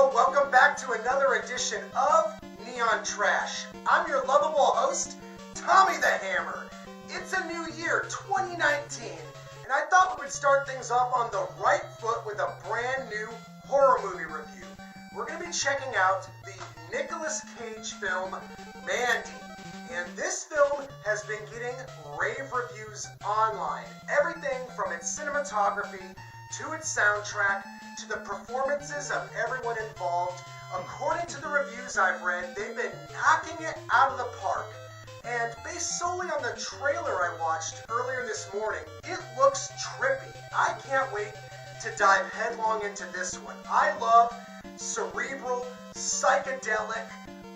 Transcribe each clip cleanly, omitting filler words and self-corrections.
Hello, welcome back to another edition of Neon Trash. I'm your lovable host, Tommy the Hammer. It's a new year, 2019, and I thought we would start things off on the right foot with a brand new horror movie review. We're going to be checking out the Nicolas Cage film, Mandy. And this film has been getting rave reviews online. Everything from its cinematography to its soundtrack to the performances of everyone involved. According to the reviews I've read, they've been knocking it out of the park. And based solely on the trailer I watched earlier this morning, it looks trippy. I can't wait to dive headlong into this one. I love cerebral, psychedelic,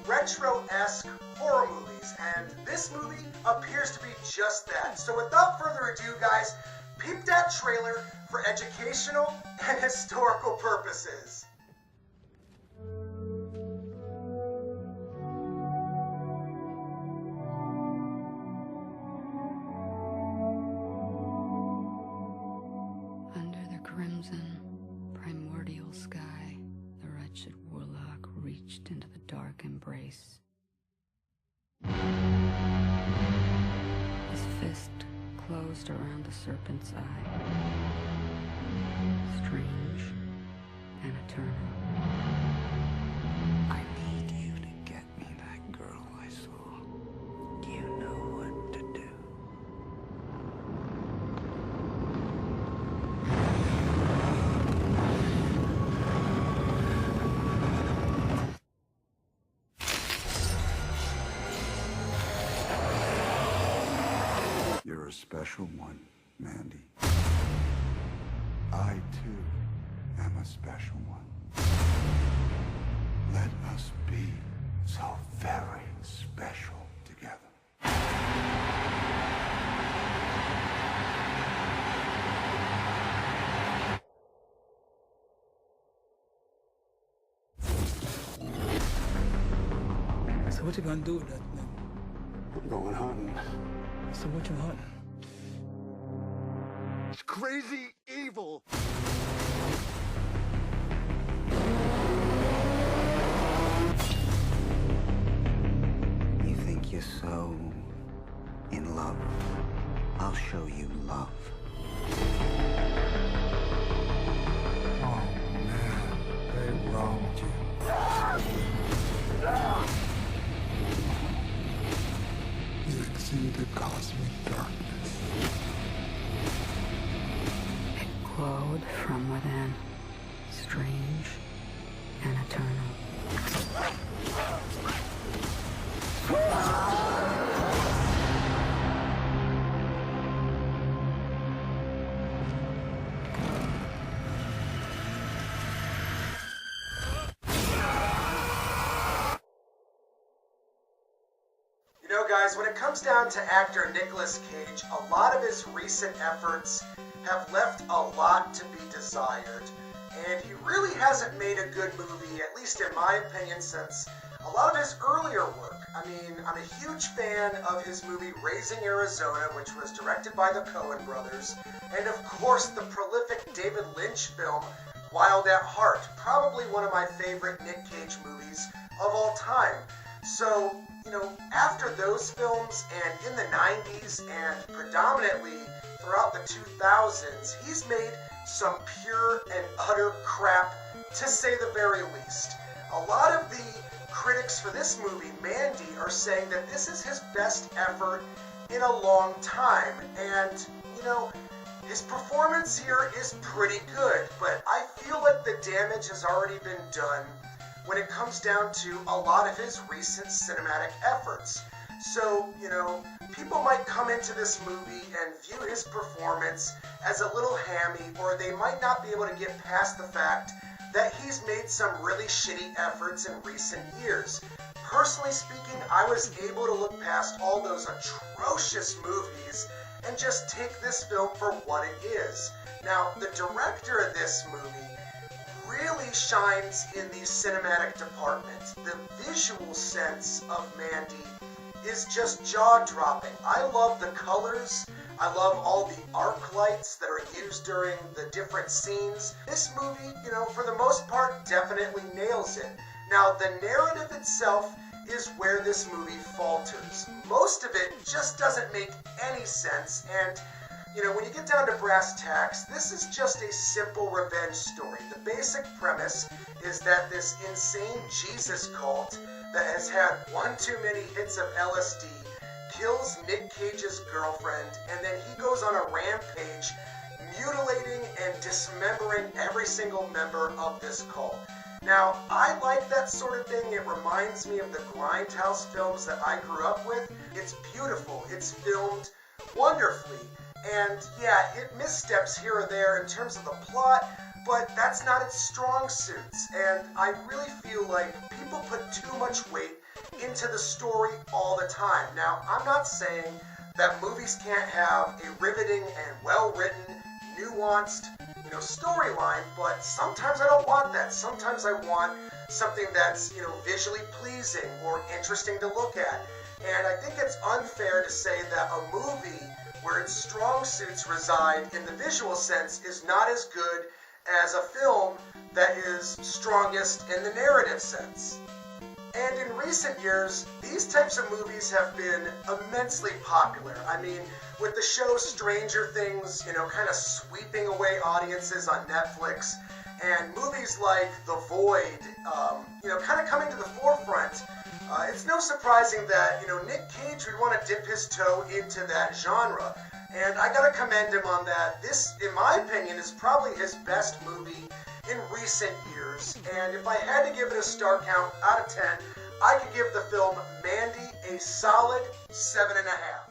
retro-esque horror movies, and this movie appears to be just that. So without further ado, guys, peep that trailer for educational and historical purposes. Under the crimson, primordial sky, the wretched warlock reached into the dark embrace. His fist closed around the serpent's eye. Strange and eternal. I need you to get me that girl I saw. You know what to do. You're a special one, Mandy. I, too, am a special one. Let us be so very special together. So what you gonna do with that thing? I'm going hunting. So what you hunting? It's crazy evil. You think you're so in love? I'll show you love. Oh man, they wronged you. You exceed the cosmic darkness. It glowed from within, strange and eternal. You know, guys, when it comes down to actor Nicolas Cage, a lot of his recent efforts have left a lot to be desired. And he really hasn't made a good movie, at least in my opinion, since a lot of his earlier work. I mean, I'm a huge fan of his movie Raising Arizona, which was directed by the Coen brothers, and of course the prolific David Lynch film Wild at Heart, probably one of my favorite Nick Cage movies of all time. So, you know, after those films and in the 90s and predominantly throughout the 2000s, he's made some pure and utter crap, to say the very least. A lot of the critics for this movie, Mandy, are saying that this is his best effort in a long time. And, you know, his performance here is pretty good, but I feel like the damage has already been done when it comes down to a lot of his recent cinematic efforts. So, you know, people might come into this movie and view his performance as a little hammy, or they might not be able to get past the fact that he's made some really shitty efforts in recent years. Personally speaking, I was able to look past all those atrocious movies and just take this film for what it is. Now, the director of this movie really shines in the cinematic department. The visual sense of Mandy is just jaw-dropping. I love the colors, I love all the arc lights that are used during the different scenes. This movie, for the most part, definitely nails it. Now, the narrative itself is where this movie falters. Most of it just doesn't make any sense, and when you get down to brass tacks, this is just a simple revenge story. The basic premise is that this insane Jesus cult that has had one too many hits of LSD kills Nick Cage's girlfriend, and then he goes on a rampage, mutilating and dismembering every single member of this cult. Now, I like that sort of thing. It reminds me of the Grindhouse films that I grew up with. It's beautiful. It's filmed wonderfully. And yeah, it missteps here or there in terms of the plot, but that's not its strong suits. And I really feel like people put too much weight into the story all the time. Now, I'm not saying that movies can't have a riveting and well-written, nuanced, storyline, but sometimes I don't want that. Sometimes I want something that's, visually pleasing or interesting to look at. And I think it's unfair to say that a movie where its strong suits reside in the visual sense is not as good as a film that is strongest in the narrative sense. And in recent years, these types of movies have been immensely popular. I mean, with the show Stranger Things, kind of sweeping away audiences on Netflix, and movies like The Void, kind of coming to the forefront, it's no surprising that, Nick Cage would want to dip his toe into that genre. And I gotta commend him on that. This, in my opinion, is probably his best movie in recent years. And if I had to give it a star count out of 10, I could give the film Mandy a solid 7.5.